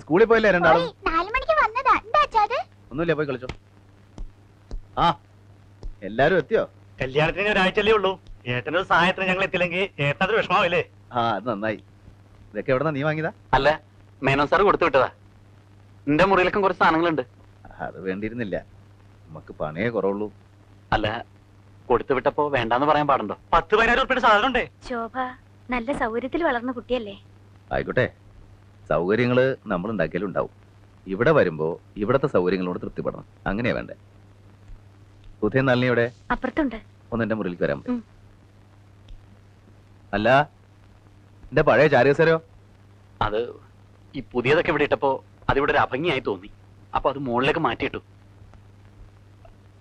സ്കൂളിൽ പോയില്ലേ രണ്ടാളും? 4 മണിക്ക് വന്നതാ. എന്താ അച്ഛാ? ഒന്നുമില്ല, പോയി കളിച്ചോ. ആ, എല്ലാരും എത്തിയോ? കല്യാണത്തിന് ഒരാഴ്ചയല്ലേ ഉള്ളൂ. ഏട്ടനൊരു സഹായത്തിന് ഞങ്ങൾ എത്തില്ലെങ്കിൽ ഏട്ടനത് വിഷമാവില്ലേ? ആ, അത് നന്നായി. ഇതൊക്കെ എവിടെന്നാ നീ വാങ്ങിയതാ? അല്ല, മേനോൻ സാർ കൊടുത്തു വിട്ടതാ. എന്റെ മുറിയിലൊക്കെ കുറച്ച് സാധനങ്ങളുണ്ട്. അത് വേണ്ടിയിരുന്നില്ല, നമുക്ക് പണിയേ കുറവുള്ളൂ. അല്ല, കൊടുത്തു വിട്ടപ്പോ വേണ്ടാന്ന് പറയാൻ പാടുണ്ടോ? 10-15 ഉറുപ്പിയുടെ സാധനം ഉണ്ടേ. ശോഭ നല്ല സൗകര്യത്തിൽ വളർന്ന കുട്ടിയല്ലേ? ആയിക്കോട്ടെ, സൗകര്യങ്ങള് നമ്മൾ ഉണ്ടാക്കിയാലും ഉണ്ടാവും. ഇവിടെ വരുമ്പോ ഇവിടത്തെ സൗകര്യങ്ങളോട് തൃപ്തിപ്പെടണം. അങ്ങനെയാ വേണ്ടേ? സുധേ നളിനിയുടെ അപ്പുറത്തുണ്ട്. ഒന്ന് എന്റെ മുറിയിലേക്ക് വരാൻ പറ്റും? അല്ല, എന്റെ പഴയ ചാരികസരോ? അത് ഈ പുതിയതൊക്കെ ഇവിടെ ഇട്ടപ്പോ അതിവിടെ ഒരു അഭംഗിയായി തോന്നി. അപ്പൊ അത് മുകളിലേക്ക് മാറ്റിയിട്ടു.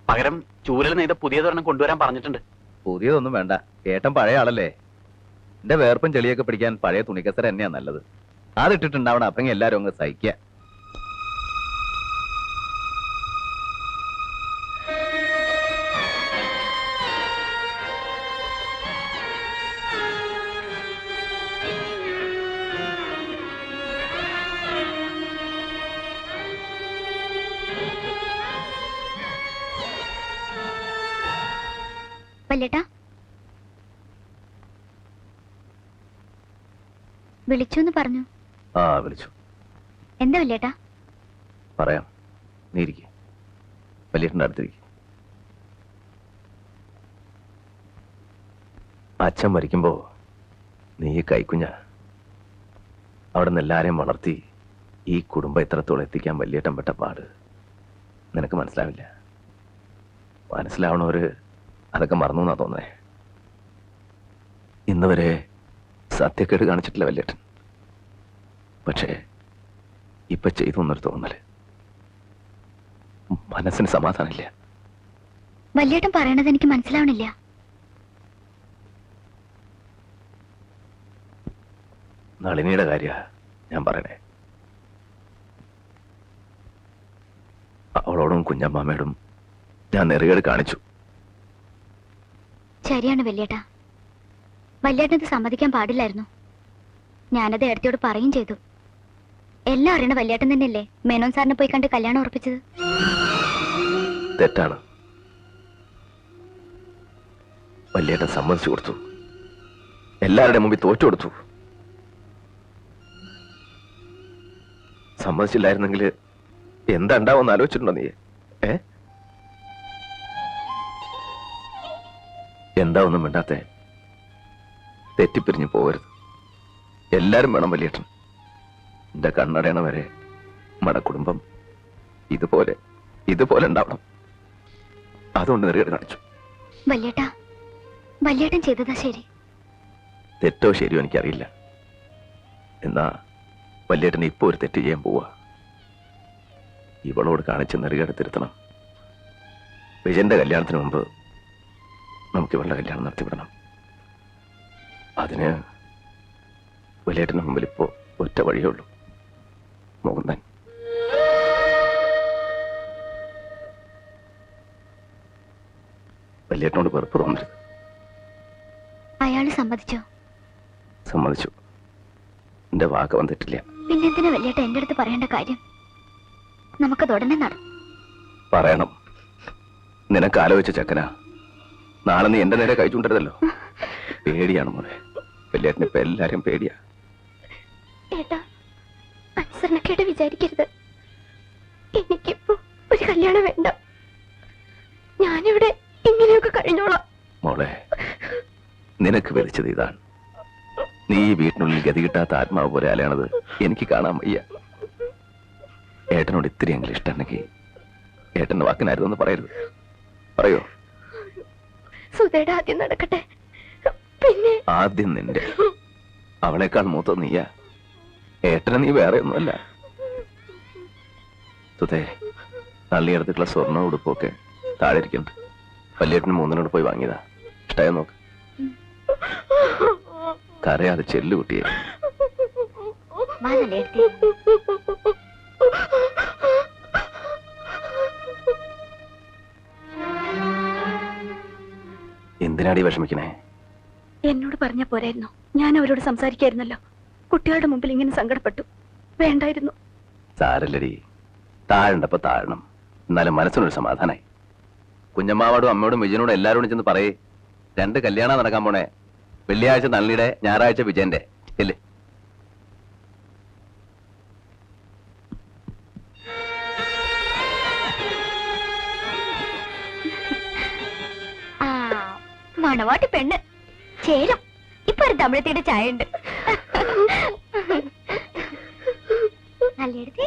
പകരം ചൂരൽ നെയ്ത പുതിയതൊരെണ്ണം കൊണ്ടുവരാൻ പറഞ്ഞിട്ടുണ്ട്. പുതിയതൊന്നും വേണ്ട, ഏട്ടൻ പഴയ ആളല്ലേ. എന്റെ വേർപ്പും ചെളിയൊക്കെ പിടിക്കാൻ പഴയ തുണിക്കസര തന്നെയാ നല്ലത്. അതിട്ടിട്ടുണ്ടാവണം അപ്പങ്ങി എല്ലാരും അങ്ങ് സഹിക്കുക. വല്യേട്ടാ, വിളിച്ചു പറഞ്ഞു. ആ, വിളിച്ചു. എന്താ വല്യേട്ടാ? പറയാം, നീ ഇരിക്കെ. വലിയേട്ടൻ്റെ അടുത്തിരിക്കെ. അച്ഛൻ മരിക്കുമ്പോ നീ കൈക്കുഞ്ഞ. അവിടെ നിന്ന് എല്ലാരെയും വളർത്തി ഈ കുടുംബം ഇത്രത്തോളം എത്തിക്കാൻ വലിയേട്ടൻ പെട്ട പാട് നിനക്ക് മനസ്സിലാവില്ല. മനസ്സിലാവണവര് അതൊക്കെ മറന്നു എന്നാ തോന്നേ. ഇന്ന് വരെ സത്യക്കേട് കാണിച്ചിട്ടില്ല വലിയേട്ടൻ. പക്ഷേ ഇപ്പൊ ചെയ്തു എന്നൊരു തോന്നല്. മനസ്സിന് സമാധാനമില്ല. വല്യേട്ടൻ പറയണത് എനിക്ക് മനസ്സിലാവണില്ല. നളിനിയുടെ കാര്യ ഞാൻ പറയണേ. അവളോടും കുഞ്ഞമ്മാമ്മയോടും ഞാൻ നെറുകേട് കാണിച്ചു. ശരിയാണ് വല്യേട്ടാ. വല്യേട്ടനത് സമ്മതിക്കാൻ പാടില്ലായിരുന്നു. ഞാനത് ഏടത്തിയോട് പറയും ചെയ്തു. എല്ലാം അറിയണ വല്യേട്ടൻ തന്നെയല്ലേ മേനോൻ സാറിനെ പോയി കണ്ട് കല്യാണം ഉറപ്പിച്ചത്? തെറ്റാണ്. വല്യേട്ടൻ സമ്മതിച്ചു കൊടുത്തു. എല്ലാവരുടെ മുമ്പിൽ തോറ്റു കൊടുത്തു. സമ്മതിച്ചില്ലായിരുന്നെങ്കിൽ എന്താ ഉണ്ടാവുമെന്ന് ആലോചിച്ചിട്ടുണ്ടോ നീ? എന്താ ഒന്നും വേണ്ടാത്തെ? തെറ്റിപ്പിരിഞ്ഞു പോകരുത്. എല്ലാരും വേണം വലിയേട്ടൻ. എന്റെ കണ്ണടയണ വരെ മടക്കുടുംബം ഇതുപോലെ ഉണ്ടാവണം. അതുകൊണ്ട് നെറുകേട് കാണിച്ചു. വല്യേട്ടൻ ചെയ്തതാ ശരി. തെറ്റോ ശരിയോ എനിക്കറിയില്ല. എന്നാ വലിയേട്ടൻ ഇപ്പൊ ഒരു തെറ്റ് ചെയ്യാൻ പോവാ. ഇവളോട് കാണിച്ച് നെറുകേട് തിരുത്തണം. വിജയന്റെ കല്യാണത്തിന് മുമ്പ് നമുക്ക് ഇവളുടെ കല്യാണം നടത്തിവിടണം. അതിന് വലിയേട്ടന് മുമ്പിൽ ഇപ്പോ ഒറ്റ വഴിയേ ഉള്ളൂ, മോഹൻദാൻ. വലിയേട്ടനോട് വെറുപ്പ് തോന്നരുത്. അയാള് സമ്മതിച്ചോ? സമ്മതിച്ചു. എന്റെ വാക്ക് വന്നിട്ടില്ല. പിന്നെന്തിനാ വലിയേട്ട എന്റെ അടുത്ത് പറയേണ്ട കാര്യം? നമുക്കത് ഉടനെ പറയണം. നിനക്ക് ആലോചിച്ച ചക്കനാ. നാളെ നീ എന്റെ നേരെ കഴിച്ചുകൊണ്ടിരുന്നല്ലോ. പേടിയാണ് മോനെ. വലിയേട്ടന് ഇപ്പൊ എല്ലാരും പേടിയാ. ഏട്ടാ, അനുസരണക്കേട് വിചാരിക്കരുത്. എനിക്കിപ്പോ ഒരു കല്യാണം വേണ്ട. ഞാനിവിടെ ഇങ്ങനെയൊക്കെ കഴിഞ്ഞോളാം. മോളെ, നിനക്ക് വിളിച്ചത് ഇതാണ്. നീ ഈ വീട്ടിനുള്ളിൽ ഗതി കിട്ടാത്ത ആത്മാവ് പോലെ അലയണത് എനിക്ക് കാണാൻ വയ്യ. ഏട്ടനോട് ഇത്തിരിയെങ്കിലും ഇഷ്ടമുണ്ടെങ്കിൽ ഏട്ടന്റെ വാക്കിനായിരുന്നെന്ന് പറയരുത്. പറയോ? സുധയുടെ ആദ്യം നടക്കട്ടെ, പിന്നെ ആദ്യം നിന്റെ. അവളെക്കാൾ മൂത്ത നീയാ. ഏട്ടനെ നീ വേറെ ഒന്നുമല്ല. സുധേ, നള്ളി എടുത്തിട്ടുള്ള സ്വർണ്ണ ഉടുപ്പൊക്കെ താഴെ ഇരിക്കുന്നുണ്ട്. വലിയേട്ടന് 3 പോയി വാങ്ങിയതാ. ഇഷ്ടായ നോക്ക്. കരയാതെ ചെല്ലു കുട്ടിയെ. എന്തിനാടി വിഷമിക്കണേ? എന്നോട് പറഞ്ഞ പോരായിരുന്നു. ഞാൻ അവരോട് സംസാരിക്കായിരുന്നല്ലോ. കുട്ടികളുടെ മുമ്പിൽ ഇങ്ങനെ സങ്കടപ്പെട്ടു. വേണ്ടായിരുന്നു. സാരല്ലടി, താഴണ്ടപ്പോ താഴണം. എന്നാലും മനസ്സിനൊരു സമാധാനായി. കുഞ്ഞമ്മാവോടും അമ്മയോടും വിജയനോടും എല്ലാവരോടും ചെന്ന് പറയേ, 2 കല്യാണം നടക്കാൻ പോണേ. വെള്ളിയാഴ്ച നളിനിയുടെ, ഞായറാഴ്ച വിജയന്റെ. ഇല്ലേ? മണവാട്ടി പെണ്ണ് ചേരും. ഇപ്പൊ ഒരു തമിഴത്തിയുടെ ചായ ഉണ്ട്. നല്ലെടുത്തി.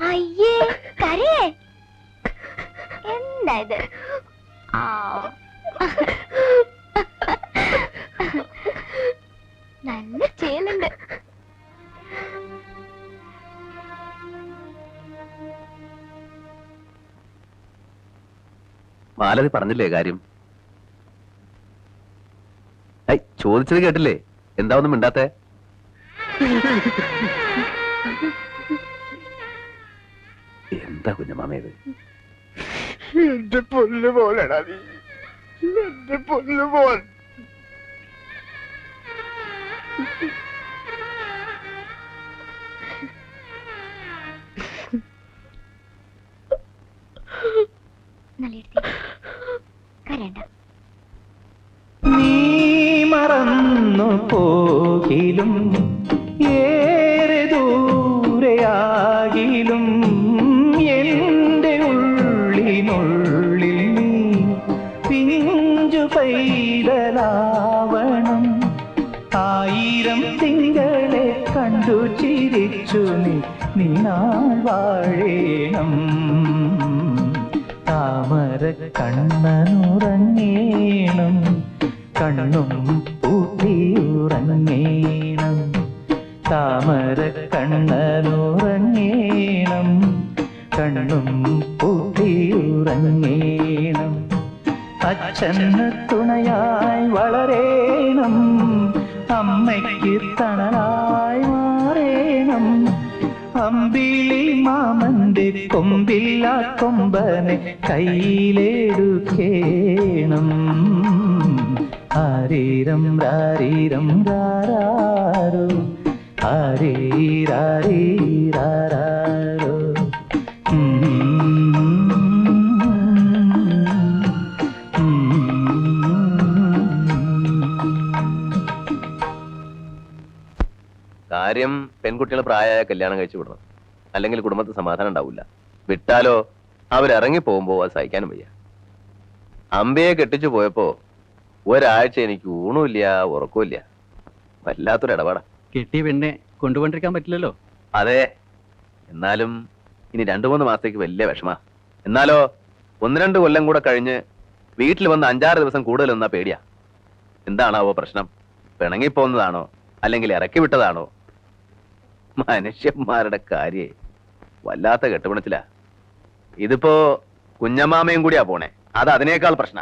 അയ്യേ കരയേ. എന്താ ഇത്? നല്ല ചേലുണ്ട്. മാലതി പറഞ്ഞില്ലേ കാര്യം? ചോദിച്ചത് കേട്ടില്ലേ? എന്താ ഒന്നും മിണ്ടാത്തെ? എന്താ കുഞ്ഞമാമേത്? എന്റെ പൊന്നു പോലെടാ നീ, എന്റെ പൊന്നു പോൽ. കരണ്ട. നീ മറന്നു പോകിലും ഏറെ ദൂരെയാകിലും എന്റെ ഉള്ളിനുള്ളിൽ നീ പിഞ്ചു പൈതലാവണം. 1000 തിങ്കളെ കണ്ടു ചിരിച്ചു നീ നാൾ വാഴേണം. താമര കണ്ണനുറങ്ങേണം, കണ്ണും പൂട്ടിയുറങ്ങേണം. താമര കണ്ണനുറങ്ങേണം, കണ്ണും പൂട്ടിയുറങ്ങേണം. അച്ഛന് തുണയായി വളരേണം, അമ്മയ്ക്ക് തണലായി മാറേണം. അമ്പിളി മാമന്റെ കൊമ്പില്ല കൊമ്പനെ കയ്യിലെടുക്കേണം. ആരീരം രാരീരം രാരാരോ, ആരീരാരീരാരോ. കാര്യം പെൺകുട്ടികൾ പ്രായമായ കല്യാണം കഴിച്ചു വിടണം. അല്ലെങ്കിൽ കുടുംബത്തിൽ സമാധാനം ഉണ്ടാവില്ല. വിട്ടാലോ അവരിറങ്ങി പോകുമ്പോ അത് സഹിക്കാനും വയ്യ. അമ്പയെ കെട്ടിച്ചു പോയപ്പോ ഒരാഴ്ച എനിക്ക് ഊണുമില്ല, ഉറക്കമില്ല. വല്ലാത്തൊരു ഇടപാടാ. കെട്ടിയ പെണ്ണെ കൊണ്ടുപോണ്ടിരിക്കാൻ പറ്റില്ലല്ലോ. അതെ, എന്നാലും ഇനി 2-3 മാസത്തേക്ക് വലിയ വിഷമാ. എന്നാലോ 1-2 കൊല്ലം കൂടെ കഴിഞ്ഞ് വീട്ടിൽ വന്ന് 5-6 ദിവസം കൂടുതൽ നിന്നാ പേടിയാ. എന്താണാവോ പ്രശ്നം? പിണങ്ങിപ്പോന്നതാണോ അല്ലെങ്കിൽ ഇറക്കി വിട്ടതാണോ? മനുഷ്യന്മാരുടെ കാര്യേ വല്ലാത്ത കെട്ടുപിണച്ചിലാ. ഇതിപ്പോ കുഞ്ഞമ്മാമയും കൂടിയാ പോണേ. അത് അതിനേക്കാൾ പ്രശ്ന.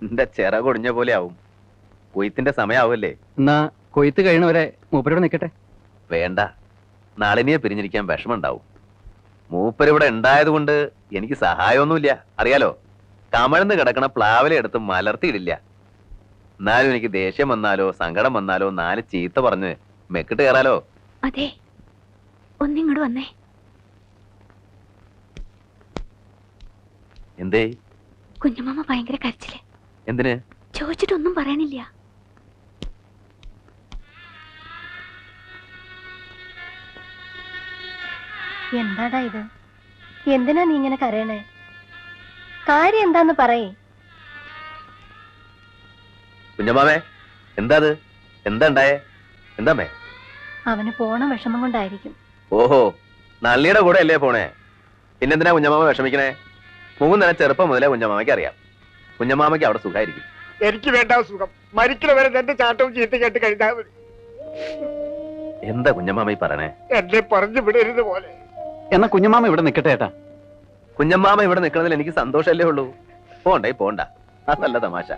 എന്റെ ചിറകൊടിഞ്ഞ പോലെ ആവും. കൊയ്ത്തിന്റെ സമയാവല്ലേ? എന്നാ കൊയ്ത്ത് കഴിയണവരെ മൂപ്പരോട് നിൽക്കട്ടെ. വേണ്ട, നളിനിയെ പിരിഞ്ഞിരിക്കാൻ വിഷമം ഉണ്ടാവും. മൂപ്പരിവിടെ ഉണ്ടായത് കൊണ്ട് എനിക്ക് സഹായമൊന്നുമില്ല. അറിയാലോ, കമഴ്ന്ന് കിടക്കണ പ്ലാവിലെ എടുത്ത് മലർത്തിയിടില്ല. എന്നാലും എനിക്ക് ദേഷ്യം വന്നാലോ സങ്കടം വന്നാലോ 4 ചീത്ത പറഞ്ഞ് മെക്കിട്ട് കയറാലോ. അതെ, ഒന്നിങ്ങോട് വന്നേ. എന്തേ? കുഞ്ഞുമാമ ഭയങ്കര കരച്ചില്. എന്തിന്? ചോദിച്ചിട്ടൊന്നും പറയണില്ല. എന്താടാ ഇത്? എന്തിനാ നീ ഇങ്ങനെ കരയണേ? കാര്യം എന്താന്ന് പറയേ. കുഞ്ഞമ്മാമേ, എന്താ അത്? എന്താ ഉണ്ടായേ? എന്താമേ? അവന് പോണ വിഷമം കൊണ്ടായിരിക്കും. ഓഹോ, നള്ളിയുടെ കൂടെ അല്ലേ പോണേ? പിന്നെന്തിനാ കുഞ്ഞമ്മാമ വിഷമിക്കണേ? മൂന്ന് തന്നെ ചെറുപ്പം മുതലേ കുഞ്ഞമ്മാമയ്ക്ക് അറിയാം. കുഞ്ഞമ്മാമയ്ക്ക് അവിടെ സുഖമായിരിക്കും. എനിക്ക് വേണ്ട സുഖം. മരിക്കണ വരെ എന്റെ ചാട്ടവും ചീത്ത കേട്ട് കഴിഞ്ഞാൽ മതി. എന്താ കുഞ്ഞമ്മാമ ഈ പറയണേ? എന്നെ പറഞ്ഞു വിടരുത് പോലെ. എന്നാ കുഞ്ഞമ്മാമ ഇവിടെ നിൽക്കട്ടെ ഏട്ടാ. കുഞ്ഞമ്മാമ ഇവിടെ നിൽക്കുന്നതിൽ എനിക്ക് സന്തോഷമല്ലേ ഉള്ളൂ. പോണ്ടേ പോണ്ട, അതല്ല തമാശ.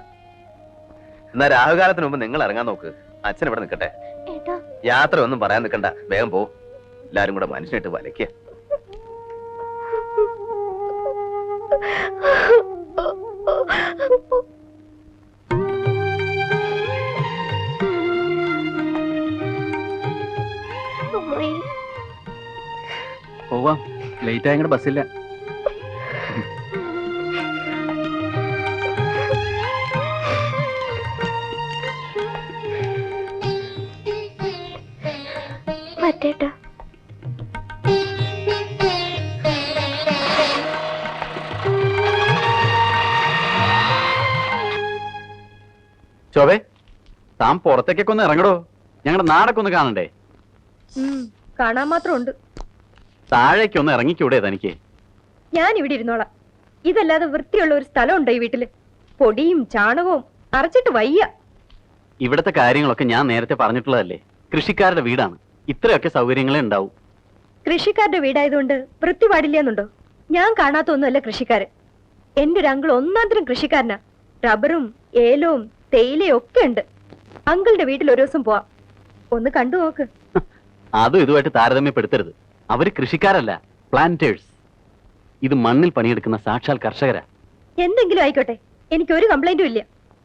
എന്നാ രാഹുകാലത്തിന് മുമ്പ് നിങ്ങൾ ഇറങ്ങാൻ നോക്ക്. അച്ഛൻ ഇവിടെ നിൽക്കട്ടെ. യാത്ര ഒന്നും പറയാൻ നിൽക്കണ്ട, വേഗം പോ. എല്ലാരും കൂടെ മനുഷ്യനിട്ട് വലയ്ക്ക. അമ്മായി പോവാം, ലേറ്റ് ആയ ബസ്സില്ല. പറ്റേട്ടാ. ശോഭേ, താൻ പുറത്തേക്കൊക്കെ ഒന്ന് ഇറങ്ങടോ, ഞങ്ങളുടെ നാടൊക്കെ ഒന്ന് കാണണ്ടേ. കാണാൻ മാത്രം ഉണ്ട്. താഴേക്കൊന്ന് ഇറങ്ങിക്കൂടെ തനിക്ക്? ഞാൻ ഇവിടെ ഇരുന്നോളാം. ഇതല്ലാതെ വൃത്തിയുള്ള ഒരു സ്ഥലം ഉണ്ടോ ഈ വീട്ടില്? പൊടിയും ചാണകവും അരച്ചിട്ട് വയ്യ. ഇവിടത്തെ കാര്യങ്ങളൊക്കെ ഞാൻ നേരത്തെ പറഞ്ഞിട്ടുള്ളതല്ലേ. കൃഷിക്കാരുടെ വീടാണ്, ഇത്രയൊക്കെ സൗകര്യങ്ങളേ ഉണ്ടാവും. കൃഷിക്കാരുടെ വീടായതുകൊണ്ട് വൃത്തി പാടില്ലെന്നുണ്ടോ? ഞാൻ കാണാത്ത ഒന്നുമല്ല കൃഷിക്കാര്. എന്റെ ഒരു അങ്കിൾ ഒന്നാന്തരം കൃഷിക്കാരനാ. റബ്ബറും ഏലവും തേയിലയും ഒക്കെ ഉണ്ട്. അങ്കിളിന്റെ വീട്ടിൽ ഒരു ദിവസം പോവാം, ഒന്ന് കണ്ടു നോക്ക്. അതും ഇതുമായിട്ട് താരതമ്യപ്പെടുത്തരുത്. അവര് കൃഷിക്കാരല്ല, പ്ലാന്റേഴ്സ്. ഇത് മണ്ണിൽ പണിയെടുക്കുന്ന സാക്ഷാൽ കർഷകരാ. എന്തെങ്കിലും ആയിക്കോട്ടെ, എനിക്ക് ഒരു കംപ്ലൈന്റും ഇല്ല.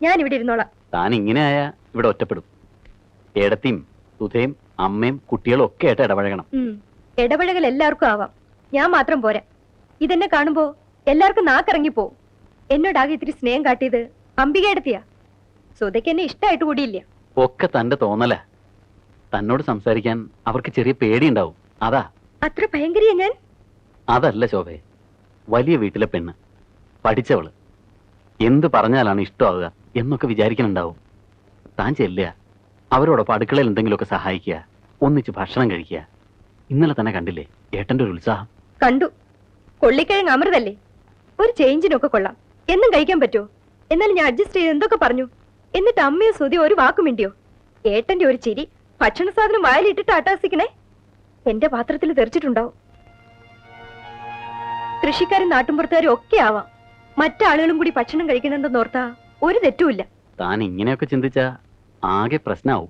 ഞാൻ ഇവിടെ ഇരുന്നോളാം. താൻ ഇങ്ങനെ ആയാ ഇവിടെ ഒറ്റപ്പെടും. ഏടത്തിയും സുധയും അമ്മയും കുട്ടികളും ഒക്കെ ആയിട്ട് ഇടപഴകണം. ഇടപഴകൽ എല്ലാവർക്കും ആവാം, ഞാൻ മാത്രം പോരാ. ഇതെന്നെ കാണുമ്പോ എല്ലാവർക്കും നാക്കിറങ്ങിപ്പോവും. എന്നോടാകെ ഇത്തിരി സ്നേഹം കാട്ടിയത് അംബികയെടുത്തിയാ. സുധയ്ക്ക് എന്നെ ഇഷ്ടമായിട്ട് കൂടിയില്ല. ഒക്കെ തന്റെ തോന്നല. തന്നോട് സംസാരിക്കാൻ അവർക്ക് ചെറിയ പേടിയുണ്ടാവും, അതാ. അത്ര ഭയങ്കരിയാ ഞാൻ? അതല്ല ശോഭേ, വലിയ വീട്ടിലെ പെണ്ണ്, പഠിച്ചവള്, എന്ത് പറഞ്ഞാലാണ് ഇഷ്ടമാവുക എന്നൊക്കെ വിചാരിക്കുന്നുണ്ടാവും. താൻ ചെല്ലുക, അവരോടൊപ്പം അടുക്കളയിൽ എന്തെങ്കിലുമൊക്കെ സഹായിക്കുക, ഒന്നിച്ച് ഭക്ഷണം കഴിക്കുക. ഇന്നലെ തന്നെ കണ്ടില്ലേ ഏട്ടന്റെ ഒരു ഉത്സാഹം? കണ്ടു. കൊള്ളിക്കിഴങ്ങ് അമൃതല്ലേ, ഒരു ചേഞ്ചിനൊക്കെ കൊള്ളാം. എന്നും കഴിക്കാൻ പറ്റുമോ? എന്നാലും ഞാൻ അഡ്ജസ്റ്റ് ചെയ്ത് എന്തൊക്കെ പറഞ്ഞു. എന്നിട്ട് അമ്മയോ സുതി ഒരു വാക്കും മിണ്ടിയോ? ഏട്ടന്റെ ഒരു ചിരി, ഭക്ഷണ സാധനം വായിലിട്ടിട്ട് അട്ടാസിക്കണേ, എന്റെ പാത്രത്തിൽ തെറിച്ചിട്ടുണ്ടാവും. കൃഷിക്കാരും നാട്ടുമ്പുറത്തുകാരും ഒക്കെ ആവാം. മറ്റാളുകളും കൂടി ഭക്ഷണം കഴിക്കണമെന്നോർത്താ ഒരു തെറ്റുമില്ല. താൻ ഇങ്ങനെയൊക്കെ ചിന്തിച്ചാ ആകെ പ്രശ്നമാവും.